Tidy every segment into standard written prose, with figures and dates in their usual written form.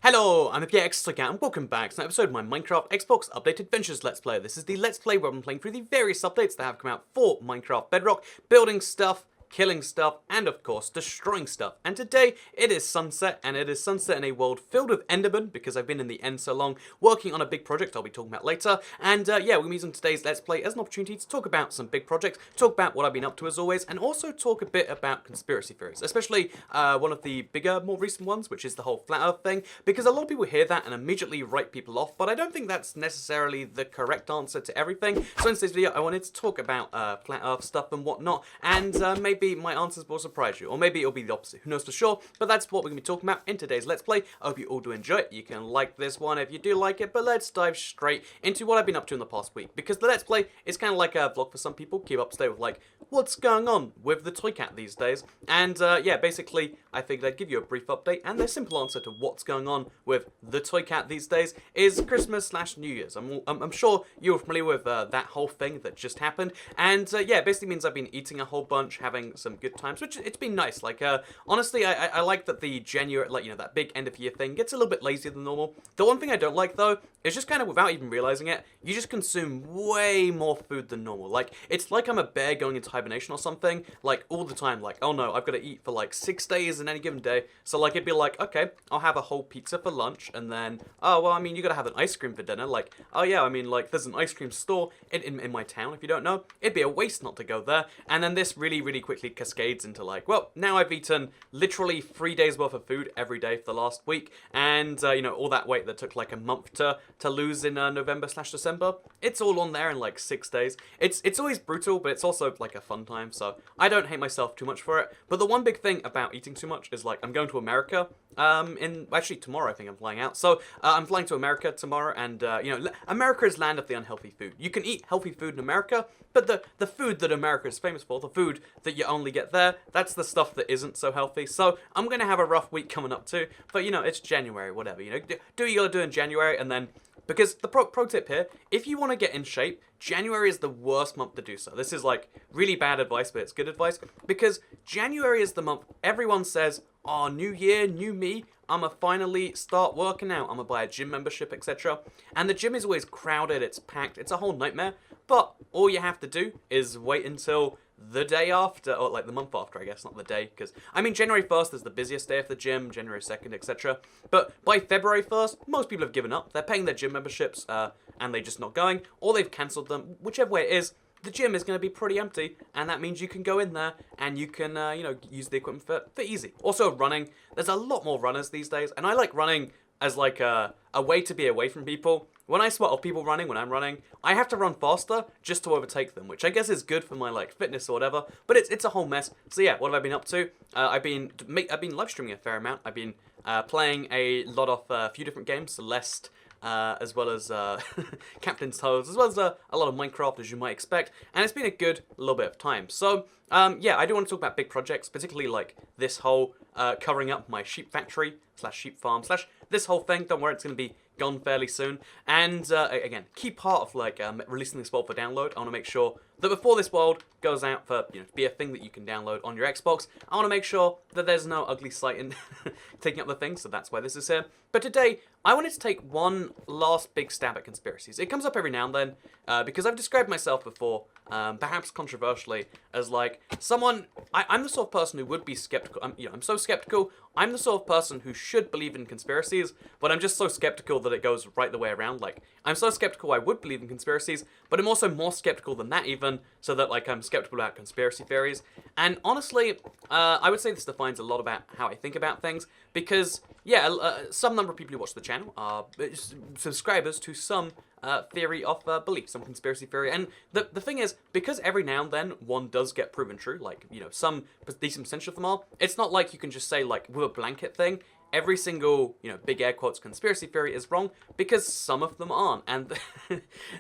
Hello, I'm PX and welcome back to an episode of my Minecraft Xbox Update Adventures Let's Play. This is the Let's Play where I'm playing through the various updates that have come out for Minecraft Bedrock, building stuff, killing stuff, and of course, destroying stuff. And today, it is sunset, and it is sunset in a world filled with Endermen, because I've been in the end so long, working on a big project I'll be talking about later. And yeah, we're going to be using today's Let's Play as an opportunity to talk about some big projects, talk about what I've been up to as always, and also talk a bit about conspiracy theories, especially one of the bigger, more recent ones, which is the whole Flat Earth thing, because a lot of people hear that and immediately write people off, but I don't think that's necessarily the correct answer to everything. So in today's video, I wanted to talk about Flat Earth stuff and whatnot, and maybe my answers will surprise you, or maybe it'll be the opposite, who knows for sure, but that's what we're going to be talking about in today's Let's Play. I hope you all do enjoy it. You can like this one if you do like it, but let's dive straight into what I've been up to in the past week, because the Let's Play is kind of like a vlog for some people, keep up to date with like, what's going on with the toy cat these days, and yeah, basically, I figured I'd give you a brief update, and the simple answer to what's going on with the toy cat these days is Christmas/New Year's. I'm sure you're familiar with that whole thing that just happened, and yeah, it basically means I've been eating a whole bunch, having some good times, which it's been nice. Like, honestly, I like that the January, like, you know, that big end of year thing gets a little bit lazier than normal. The one thing I don't like, though, is just kind of without even realizing it, you just consume way more food than normal. Like, it's like I'm a bear going into hibernation or something, like, all the time. Like, oh no, I've got to eat for like 6 days in any given day. So, like, it'd be like, okay, I'll have a whole pizza for lunch, and then, oh, well, I mean, you gotta have an ice cream for dinner. Like, oh yeah, I mean, like, there's an ice cream store in my town, if you don't know. It'd be a waste not to go there. And then this really, really quickly cascades into like, well, now I've eaten literally 3 days worth of food every day for the last week, and you know, all that weight that took like a month to lose in November/December, it's all on there in like 6 days. It's always brutal, but it's also like a fun time, so I don't hate myself too much for it. But the one big thing about eating too much is like, I'm going to America actually tomorrow. I think I'm flying out, so I'm flying to America tomorrow, and you know, America is land of the unhealthy food. You can eat healthy food in America, but the food that America is famous for, the food that you only get there, that's the stuff that isn't so healthy. So I'm gonna have a rough week coming up too, but you know, it's January, whatever, you know, do what you gotta do in January. And then, because the pro tip here, if you want to get in shape, January is the worst month to do so. This is like really bad advice, but it's good advice, because January is the month everyone says, oh, new year, new me, I'ma finally start working out, I'ma buy a gym membership, etc. And the gym is always crowded, it's packed, it's a whole nightmare. But all you have to do is wait until the day after, or like the month after, I guess, not the day, because, I mean, January 1st is the busiest day of the gym, January 2nd, etc. But by February 1st, most people have given up. They're paying their gym memberships, and they're just not going, or they've cancelled them. Whichever way it is, the gym is going to be pretty empty, and that means you can go in there, and you can, you know, use the equipment for easy. Also, running. There's a lot more runners these days, and I like running as like a way to be away from people. When I spot people running, when I'm running, I have to run faster just to overtake them, which I guess is good for my like fitness or whatever. But it's a whole mess. So yeah, what have I been up to? I've been live streaming a fair amount. I've been playing a lot of a few different games, Celeste, as well as Captain's Toads, as well as a lot of Minecraft, as you might expect, and it's been a good little bit of time. So yeah, I do want to talk about big projects, particularly like this whole covering up my sheep factory / sheep farm / this whole thing. Don't worry, it's going to be gone fairly soon. And again, key part of like releasing this world for download, I want to make sure that before this world goes out for, you know, to be a thing that you can download on your Xbox, I want to make sure that there's no ugly sight in taking up the thing, so that's why this is here. But today, I wanted to take one last big stab at conspiracies. It comes up every now and then, because I've described myself before, perhaps controversially, as like someone, I'm the sort of person who would be skeptical. I'm so skeptical. I'm the sort of person who should believe in conspiracies, but I'm just so skeptical that it goes right the way around. Like, I'm so skeptical I would believe in conspiracies, but I'm also more skeptical than that even, so that like I'm skeptical about conspiracy theories. And honestly, I would say this defines a lot about how I think about things, because yeah, some number of people who watch the channel are subscribers to some theory of belief, some conspiracy theory. And the thing is, because every now and then one does get proven true, like, you know, some decent percentage of them are, it's not like you can just say, like, with a blanket thing, every single, you know, big air quotes conspiracy theory is wrong, because some of them aren't. And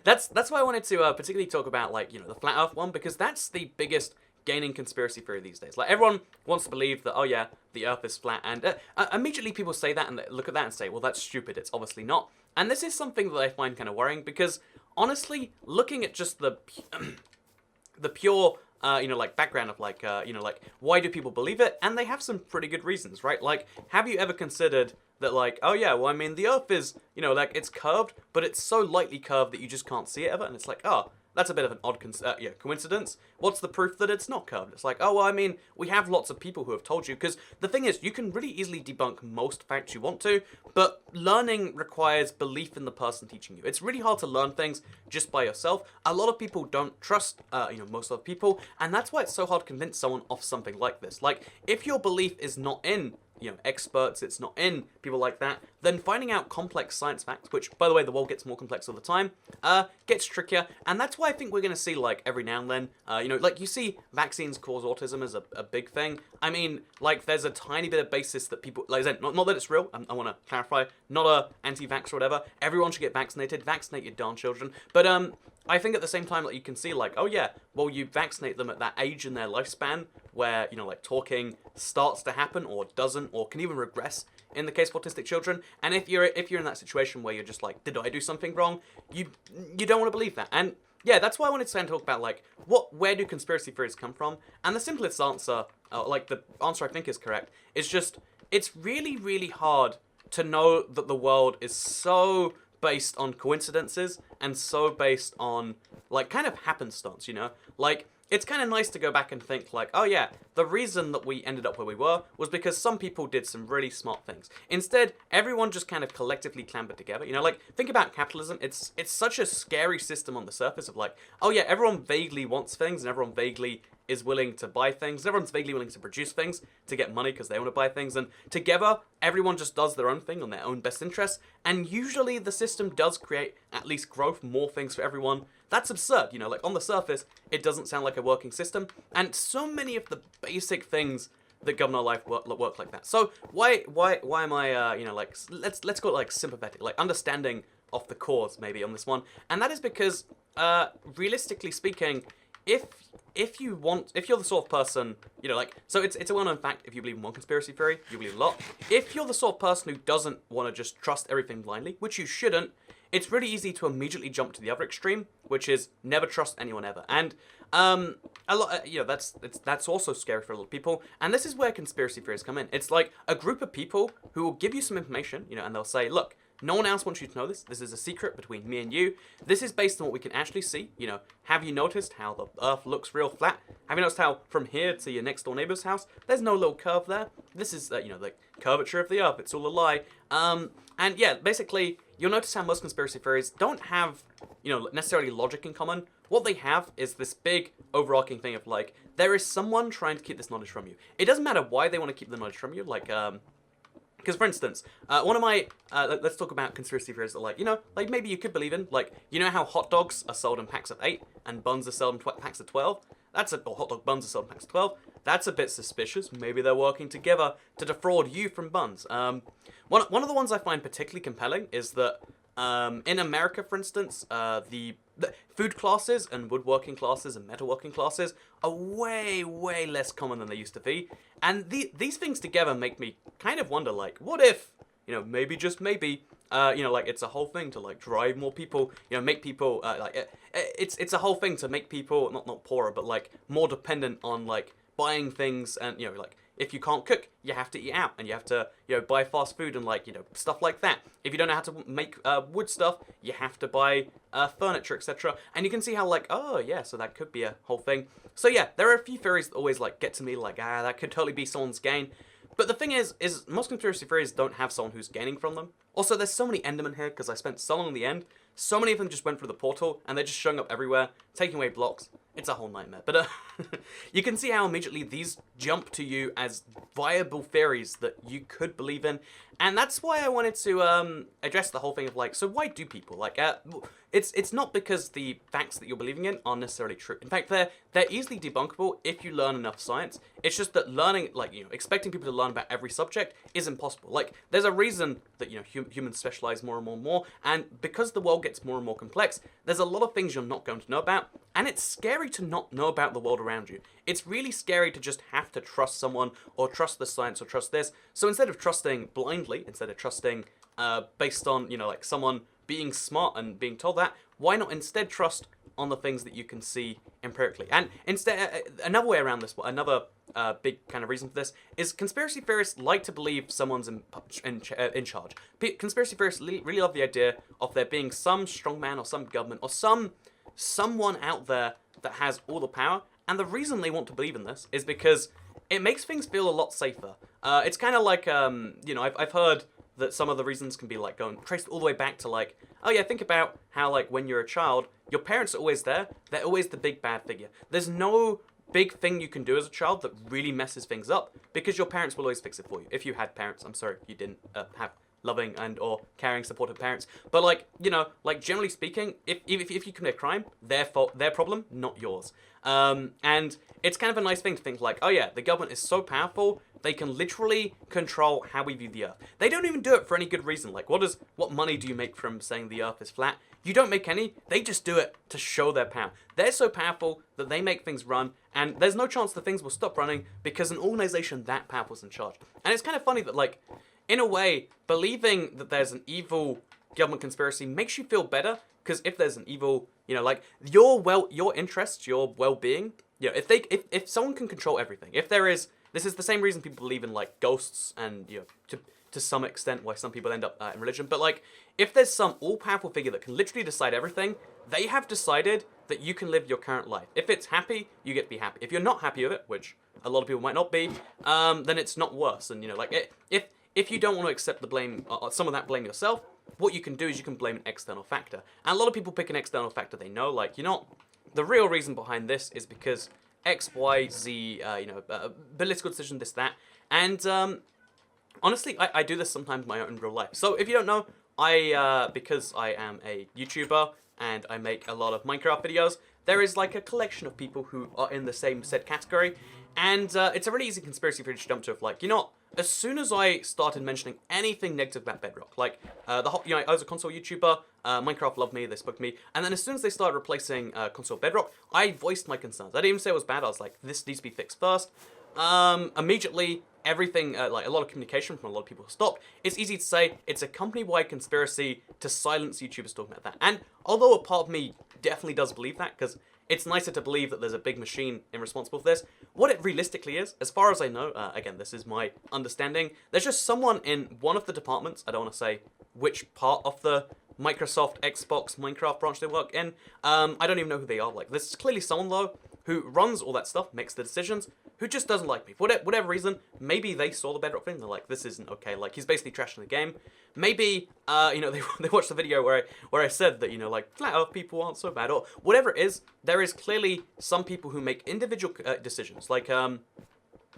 that's why I wanted to particularly talk about, like, you know, the Flat Earth one, because that's the biggest gaining conspiracy theory these days. Like, everyone wants to believe that, oh yeah, the Earth is flat, and immediately people say that and they look at that and say, well, that's stupid, it's obviously not. And this is something that I find kind of worrying, because honestly, looking at just the pure like background of like, like why do people believe it? And they have some pretty good reasons, right? Like, have you ever considered that like, oh yeah, well I mean the Earth is, like it's curved, but it's so lightly curved that you just can't see it ever, and it's like, oh, that's a bit of an odd coincidence. What's the proof that it's not curved? It's like, oh, well, I mean, we have lots of people who have told you, because the thing is, you can really easily debunk most facts you want to, but learning requires belief in the person teaching you. It's really hard to learn things just by yourself. A lot of people don't trust, most other people, and that's why it's so hard to convince someone of something like this. Like, if your belief is not in experts, it's not in people like that, then finding out complex science facts, which, by the way, the world gets more complex all the time, gets trickier, and that's why I think we're going to see, like, every now and then, like, you see vaccines cause autism as a big thing. I mean, like, there's a tiny bit of basis that people, like I said, not that it's real, I want to clarify, not a anti-vax or whatever, everyone should get vaccinated, vaccinate your darn children, but, I think at the same time, like, you can see, like, oh yeah, well, you vaccinate them at that age in their lifespan where, like, talking starts to happen or doesn't or can even regress in the case of autistic children. And if you're in that situation where you're just like, did I do something wrong? You don't want to believe that. And yeah, that's why I wanted to talk about, like, where do conspiracy theories come from? And the simplest answer, like, the answer I think is correct, is just, it's really, really hard to know that the world is so based on coincidences and so based on, like, kind of happenstance, Like, it's kind of nice to go back and think, like, oh yeah, the reason that we ended up where we were was because some people did some really smart things. Instead, everyone just kind of collectively clambered together. Like, think about capitalism. It's such a scary system on the surface of, like, oh yeah, everyone vaguely wants things and everyone vaguely is willing to buy things. Everyone's vaguely willing to produce things to get money because they want to buy things. And together, everyone just does their own thing on their own best interests. And usually the system does create at least growth, more things for everyone. That's absurd, like, on the surface, it doesn't sound like a working system. And so many of the basic things that govern our life work like that. So why am I, like, let's call it, like, sympathetic, like, understanding of the cause, maybe, on this one. And that is because, realistically speaking, if you're the sort of person, like, so it's a well-known fact, if you believe in one conspiracy theory, you believe a lot. If you're the sort of person who doesn't want to just trust everything blindly, which you shouldn't, it's really easy to immediately jump to the other extreme, which is never trust anyone ever. And a lot, that's also scary for a lot of people. And this is where conspiracy theories come in. It's like a group of people who will give you some information, and they'll say, look, no one else wants you to know this. This is a secret between me and you. This is based on what we can actually see. Have you noticed how the Earth looks real flat? Have you noticed how from here to your next door neighbor's house, there's no little curve there? This is, the curvature of the Earth. It's all a lie. And yeah, basically, you'll notice how most conspiracy theories don't have, necessarily logic in common. What they have is this big overarching thing of, like, there is someone trying to keep this knowledge from you. It doesn't matter why they want to keep the knowledge from you. Like, because, for instance, one of my, let's talk about conspiracy theories that, like, like, maybe you could believe in, like, how hot dogs are sold in packs of 8 and buns are sold in packs of 12? Or hot dog buns are sold in packs of 12. That's a bit suspicious. Maybe they're working together to defraud you from buns. One of the ones I find particularly compelling is that, in America, for instance, the food classes and woodworking classes and metalworking classes are way, way less common than they used to be. And these things together make me kind of wonder, like, what if, maybe, just maybe, like, it's a whole thing to, like, drive more people, make people, it's a whole thing to make people, not poorer, but, like, more dependent on, like, buying things and, like, if you can't cook, you have to eat out, and you have to, buy fast food and, like, stuff like that. If you don't know how to make wood stuff, you have to buy furniture, etc. And you can see how, like, oh, yeah, so that could be a whole thing. So, yeah, there are a few theories that always, like, get to me, like, that could totally be someone's gain. But the thing is most conspiracy theories don't have someone who's gaining from them. Also, there's so many Endermen here, because I spent so long in the end. So many of them just went through the portal, and they're just showing up everywhere, taking away blocks. It's a whole nightmare. But you can see how immediately these jump to you as viable theories that you could believe in. And that's why I wanted to address the whole thing of, like, so why do people? Like, it's not because the facts that you're believing in are necessarily true. In fact, they're easily debunkable if you learn enough science. It's just that learning, like, expecting people to learn about every subject is impossible. Like, there's a reason that, humans specialize more and more and more. And because the world gets more and more complex, there's a lot of things you're not going to know about. And it's scary to not know about the world around you. It's really scary to just have to trust someone or trust the science or trust this. So instead of trusting blindly, instead of trusting based on, like, someone being smart and being told that, why not instead trust on the things that you can see empirically. And instead, another way around this, another big kind of reason for this is conspiracy theorists like to believe someone's in charge. Conspiracy theorists really love the idea of there being some strongman or some government or someone out there that has all the power. And the reason they want to believe in this is because it makes things feel a lot safer. It's kind of like, I've heard that some of the reasons can be like going traced all the way back to like, oh yeah, think about how like when you're a child, your parents are always there. They're always the big bad figure. There's no big thing you can do as a child that really messes things up because your parents will always fix it for you. If you had parents, I'm sorry if you didn't have loving and or caring, supportive parents. But like, generally speaking, if you commit a crime, their fault, their problem, not yours. And it's kind of a nice thing to think like, oh yeah, the government is so powerful, they can literally control how we view the Earth. They don't even do it for any good reason. Like, what money do you make from saying the Earth is flat? You don't make any. They just do it to show their power. They're so powerful that they make things run, and there's no chance that things will stop running because an organization that powerful is in charge. And it's kind of funny that, like, in a way, believing that there's an evil government conspiracy makes you feel better, because if there's an evil, your interests, your well-being, if someone can control everything, this is the same reason people believe in, like, ghosts and, to some extent why some people end up in religion. But, like, if there's some all-powerful figure that can literally decide everything, they have decided that you can live your current life. If it's happy, you get to be happy. If you're not happy with it, which a lot of people might not be, then it's not worse. And, if you don't want to accept the blame, some of that blame yourself, what you can do is you can blame an external factor. And a lot of people pick an external factor they know, like, the real reason behind this is because X, Y, Z, political decision, this, that. And, honestly, I do this sometimes in my own real life. So if you don't know, because I am a YouTuber and I make a lot of Minecraft videos, there is like a collection of people who are in the same said category. And it's a really easy conspiracy theory to jump to of like, as soon as I started mentioning anything negative about Bedrock, like I was a console YouTuber, Minecraft loved me, they spoke to me, and then as soon as they started replacing console Bedrock, I voiced my concerns. I didn't even say it was bad. I was like, this needs to be fixed first. Immediately, everything, like a lot of communication from a lot of people stopped. It's easy to say it's a company-wide conspiracy to silence YouTubers talking about that. And although a part of me definitely does believe that, because it's nicer to believe that there's a big machine responsible for this, what it realistically is, as far as I know, again, this is my understanding, there's just someone in one of the departments, I don't want to say which part of the Microsoft, Xbox, Minecraft branch they work in, I don't even know who they are. Like, there's clearly someone, though, who runs all that stuff, makes the decisions, who just doesn't like me. For whatever reason, maybe they saw the Bedrock thing, they're like, this isn't okay, like, he's basically trashing the game. Maybe, they watched the video where I said that, like, flat earth people aren't so bad, or whatever it is, there is clearly some people who make individual decisions. Like,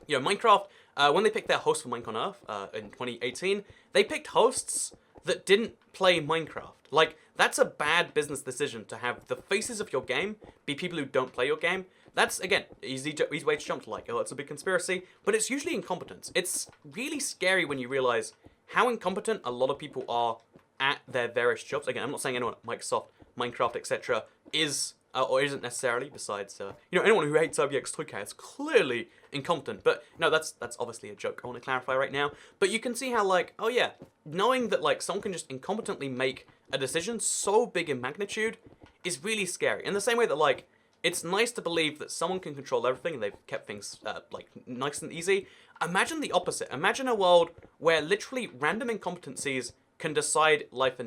Minecraft, when they picked their host for Minecraft on Earth, in 2018, they picked hosts that didn't play Minecraft. Like, that's a bad business decision to have the faces of your game be people who don't play your game. That's, again, easy way to jump to like, oh, it's a big conspiracy, but it's usually incompetence. It's really scary when you realize how incompetent a lot of people are at their various jobs. Again, I'm not saying anyone at Microsoft, Minecraft, etc. is or isn't necessarily, besides, anyone who hates RBX Toycat is clearly incompetent. But, no, that's obviously a joke I want to clarify right now. But you can see how, like, oh yeah, knowing that, like, someone can just incompetently make a decision so big in magnitude is really scary. In the same way that, like, it's nice to believe that someone can control everything and they've kept things, like, nice and easy. Imagine the opposite. Imagine a world where literally random incompetencies can decide life,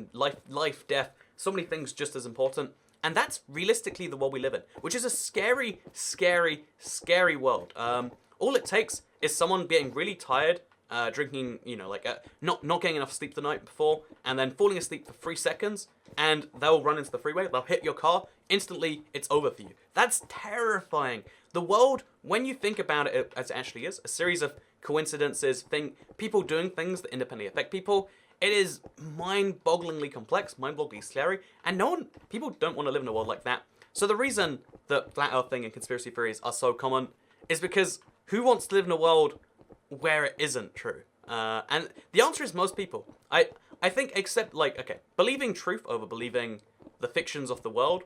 death, so many things just as important. And that's realistically the world we live in, which is a scary, scary, scary world. All it takes is someone getting really tired, drinking, not getting enough sleep the night before, and then falling asleep for 3 seconds, and they'll run into the freeway, they'll hit your car, instantly it's over for you. That's terrifying. The world, when you think about it as it actually is, a series of coincidences, people doing things that independently affect people, it is mind-bogglingly complex, mind-bogglingly scary, and people don't want to live in a world like that. So the reason that flat earth thing and conspiracy theories are so common is because who wants to live in a world where it isn't true? And the answer is most people. I think, except, like, okay, believing truth over believing the fictions of the world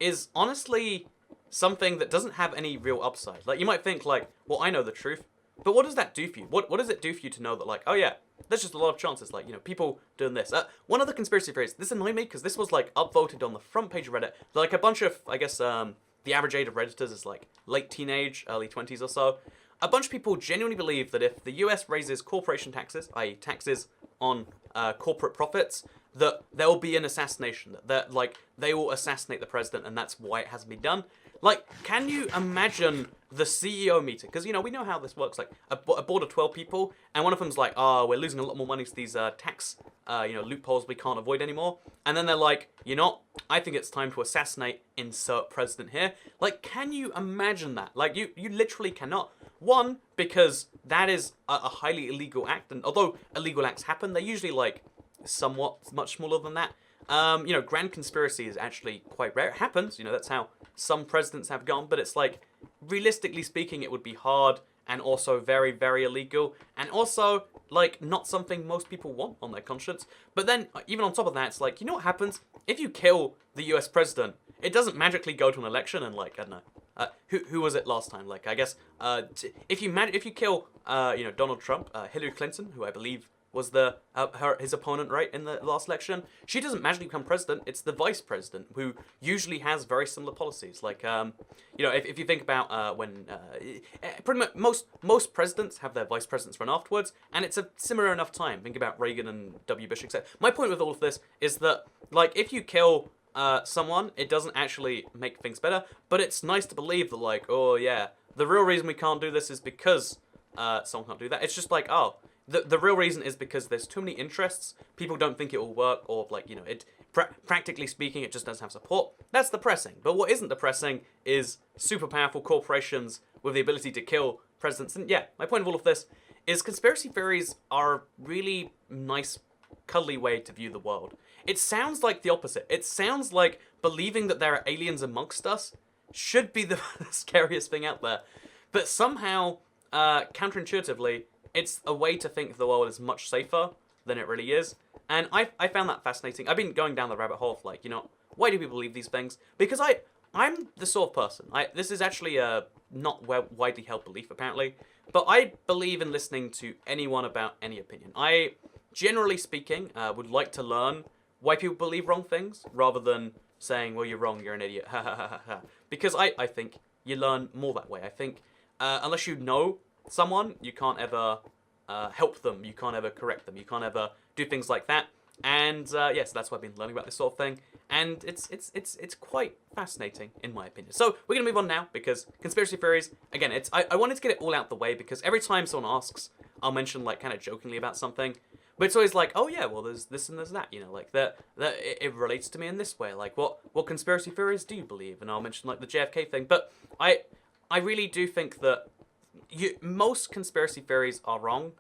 is honestly something that doesn't have any real upside. Like, you might think, like, well, I know the truth. But what does that do for you? What does it do for you to know that, like, oh yeah, there's just a lot of chances, like, you know, people doing this. One other conspiracy theories, this annoyed me because this was, like, upvoted on the front page of Reddit. Like, a bunch of, I guess, the average age of Redditors is, like, late teenage, early 20s or so. A bunch of people genuinely believe that if the US raises corporation taxes, i.e. taxes on corporate profits, that there will be an assassination. That, like, they will assassinate the president, and that's why it hasn't been done. Like, can you imagine the CEO meeting? Because, you know, we know how this works. Like, a board of 12 people, and one of them's like, oh, we're losing a lot more money to these tax, loopholes we can't avoid anymore. And then they're like, you know, I think it's time to assassinate insert president here. Like, can you imagine that? Like, you literally cannot. One, because that is a highly illegal act, and although illegal acts happen, they're usually, like, somewhat much smaller than that. Grand conspiracy is actually quite rare. It happens, you know, that's how some presidents have gone, but it's like, realistically speaking, it would be hard and also very, very illegal, and also, like, not something most people want on their conscience. But then, even on top of that, it's like, you know what happens? If you kill the US president, it doesn't magically go to an election and, like, I don't know, who was it last time? Like, I guess, if you kill, Donald Trump, Hillary Clinton, who I believe was his opponent, right, in the last election, she doesn't magically become president. It's the vice president, who usually has very similar policies. Like, if you think about when pretty much most presidents have their vice presidents run afterwards, and it's a similar enough time. Think about Reagan and W. Bush, etc. My point with all of this is that, like, if you kill someone, it doesn't actually make things better, but it's nice to believe that, like, oh yeah, the real reason we can't do this is because someone can't do that. It's just like, oh, the real reason is because there's too many interests, people don't think it will work, or, like, you know, practically speaking, it just doesn't have support. That's depressing. But what isn't depressing is super powerful corporations with the ability to kill presidents. And yeah, my point of all of this is conspiracy theories are a really nice, cuddly way to view the world. It sounds like the opposite. It sounds like believing that there are aliens amongst us should be the scariest thing out there. But somehow, counterintuitively, it's a way to think the world is much safer than it really is. And I found that fascinating. I've been going down the rabbit hole of, like, you know, why do people believe these things? Because I'm the sort of person, this is actually a not widely held belief, apparently, but I believe in listening to anyone about any opinion. I, generally speaking, would like to learn why people believe wrong things, rather than saying, well, you're wrong, you're an idiot, ha ha ha ha ha. Because I think you learn more that way. I think, unless you know someone, you can't ever help them, you can't ever correct them, you can't ever do things like that. And yes, that's why I've been learning about this sort of thing, and it's quite fascinating in my opinion. So we're gonna move on now, because conspiracy theories, again, I wanted to get it all out the way, because every time someone asks, I'll mention, like, kind of jokingly about something, but it's always like, oh yeah, well, there's this and there's that, you know, like that it relates to me in this way. Like, what conspiracy theories do you believe? And I'll mention, like, the JFK thing. But I really do think that most conspiracy theories are wrong,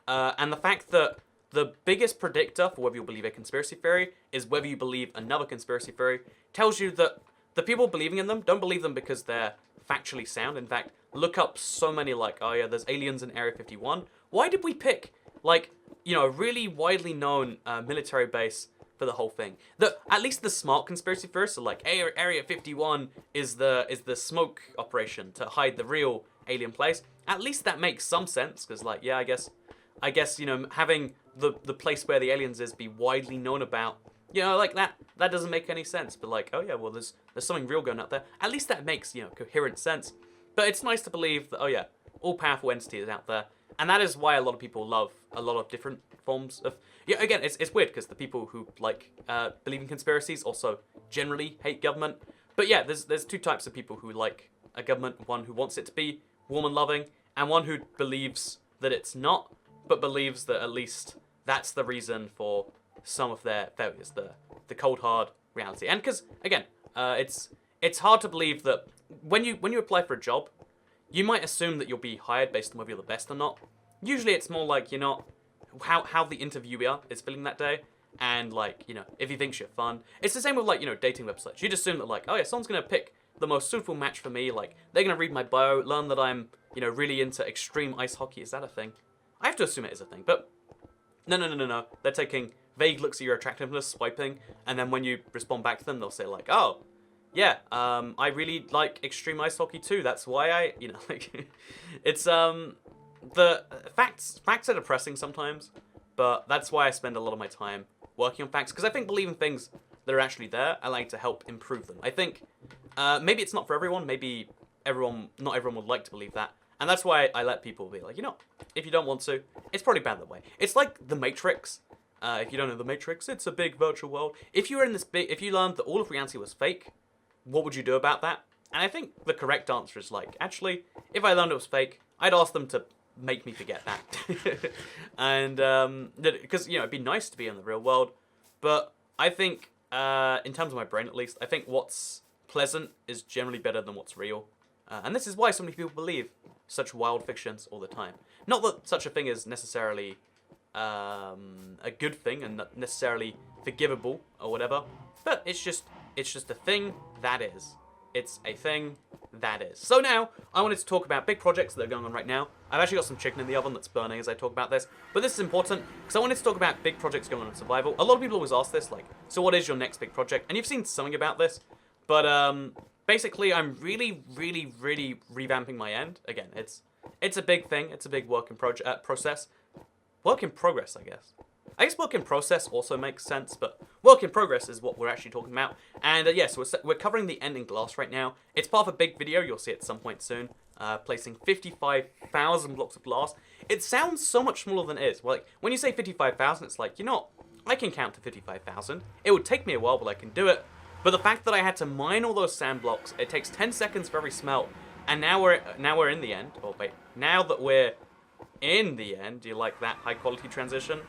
and the fact that the biggest predictor for whether you believe a conspiracy theory is whether you believe another conspiracy theory tells you that the people believing in them don't believe them because they're factually sound. In fact, look up so many, like, oh yeah, there's aliens in Area 51. Why did we pick, like, you know, a really widely known military base for the whole thing? At least the smart conspiracy theorists are like, Area 51 is the smoke operation to hide the real alien place. At least that makes some sense, because, like, yeah, I guess, you know, having the place where the aliens is be widely known about, you know, like, that doesn't make any sense. But, like, oh yeah, well, there's something real going out there. At least that makes, you know, coherent sense. But it's nice to believe that, oh yeah, all powerful entity is out there. And that is why a lot of people love a lot of different forms of... Yeah, again, it's weird, because the people who, like, believe in conspiracies also generally hate government. But yeah, there's two types of people who like a government. One who wants it to be warm and loving, and one who believes that it's not, but believes that at least that's the reason for some of their failures, the cold, hard reality. And because, again, it's hard to believe that when you apply for a job, you might assume that you'll be hired based on whether you're the best or not. Usually it's more like, you know, how the interviewer is feeling that day, and, like, you know, if he thinks you're fun. It's the same with, like, you know, dating websites. You'd assume that, like, oh yeah, someone's gonna pick the most suitable match for me, like, they're gonna read my bio, learn that I'm, you know, really into extreme ice hockey. Is that a thing? I have to assume it is a thing, but no. They're taking vague looks at your attractiveness, swiping, and then when you respond back to them, they'll say, like, oh, yeah, I really like extreme ice hockey too. That's why I, you know, like, it's the facts are depressing sometimes, but that's why I spend a lot of my time working on facts, because I think believing things that are actually there, I like to help improve them. I think maybe it's not for everyone. Maybe not everyone would like to believe that, and that's why I let people be like, if you don't want to, it's probably bad that way. It's like the Matrix. If you don't know the Matrix, it's a big virtual world. If you learned that all of reality was fake, what would you do about that? And I think the correct answer is like, actually, if I learned it was fake, I'd ask them to make me forget that. And because it'd be nice to be in the real world, but I think in terms of my brain at least, I think what's pleasant is generally better than what's real. And this is why so many people believe such wild fictions all the time. Not that such a thing is necessarily a good thing and not necessarily forgivable or whatever, but it's just a thing that is. It's a thing that is. So now, I wanted to talk about big projects that are going on right now. I've actually got some chicken in the oven that's burning as I talk about this, but this is important because I wanted to talk about big projects going on in survival. A lot of people always ask this, like, so what is your next big project? And you've seen something about this, but basically I'm really, really, really revamping my end. Again, it's a big thing. It's a big work in process. Work in progress, I guess. I guess work in process also makes sense, but work in progress is what we're actually talking about. And so we're covering the end in glass right now. It's part of a big video. You'll see it at some point soon. Placing 55,000 blocks of glass. It sounds so much smaller than it is. Like, when you say 55,000, it's like, I can count to 55,000. It would take me a while, but I can do it. But the fact that I had to mine all those sand blocks, it takes 10 seconds for every smelt. And now we're in the end. Oh, wait. Now that we're in the end, do you like that high quality transition?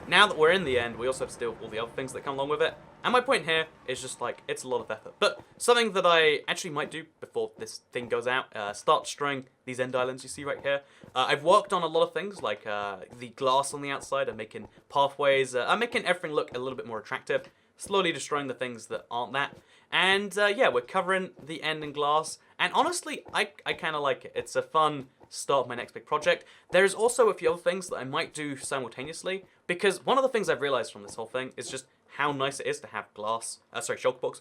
Now that we're in the end, we also have to deal with all the other things that come along with it. And my point here is just like, it's a lot of effort. But something that I actually might do before this thing goes out, start destroying these end islands you see right here. I've worked on a lot of things, like the glass on the outside. I'm making pathways. I'm making everything look a little bit more attractive. Slowly destroying the things that aren't that. And we're covering the end in glass. And honestly, I kind of like it. It's a fun start of my next big project. There's also a few other things that I might do simultaneously, because one of the things I've realized from this whole thing is just how nice it is to have glass, shulker box,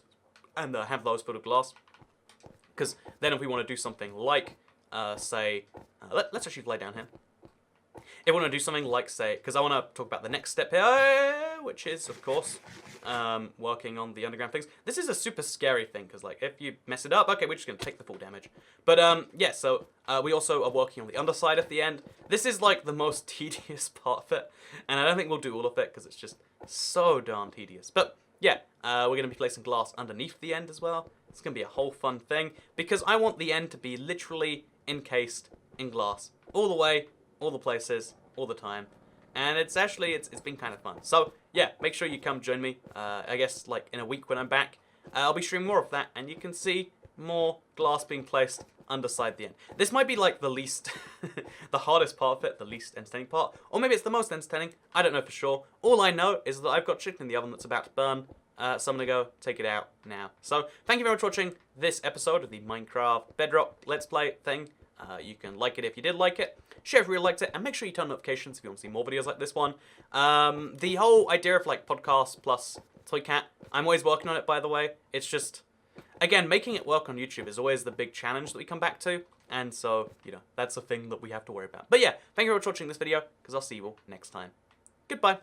and have those filled with glass. Because then if we want to do something like, let's actually fly down here. If we want to do something like, say, because I want to talk about the next step here, which is, of course, working on the underground things. This is a super scary thing, because, like, if you mess it up, okay, we're just going to take the full damage. But, so we also are working on the underside at the end. This is, like, the most tedious part of it, and I don't think we'll do all of it, because it's just so darn tedious. But, we're going to be placing glass underneath the end as well. It's going to be a whole fun thing, because I want the end to be literally encased in glass. All the way, all the places, all the time. And it's been kind of fun. So, make sure you come join me. I guess, like, in a week when I'm back, I'll be streaming more of that, and you can see more glass being placed underside the end. This might be, like, the least, the hardest part of it, the least entertaining part, or maybe it's the most entertaining. I don't know for sure. All I know is that I've got chicken in the oven that's about to burn, so I'm going to go take it out now. So, thank you very much for watching this episode of the Minecraft Bedrock Let's Play thing. You can like it if you did like it, share if you really liked it, and make sure you turn notifications if you want to see more videos like this one. The whole idea of like podcast plus Toy Cat, I'm always working on it, by the way. It's just, again, making it work on YouTube is always the big challenge that we come back to, and so, that's a thing that we have to worry about. But thank you very much for watching this video, because I'll see you all next time. Goodbye.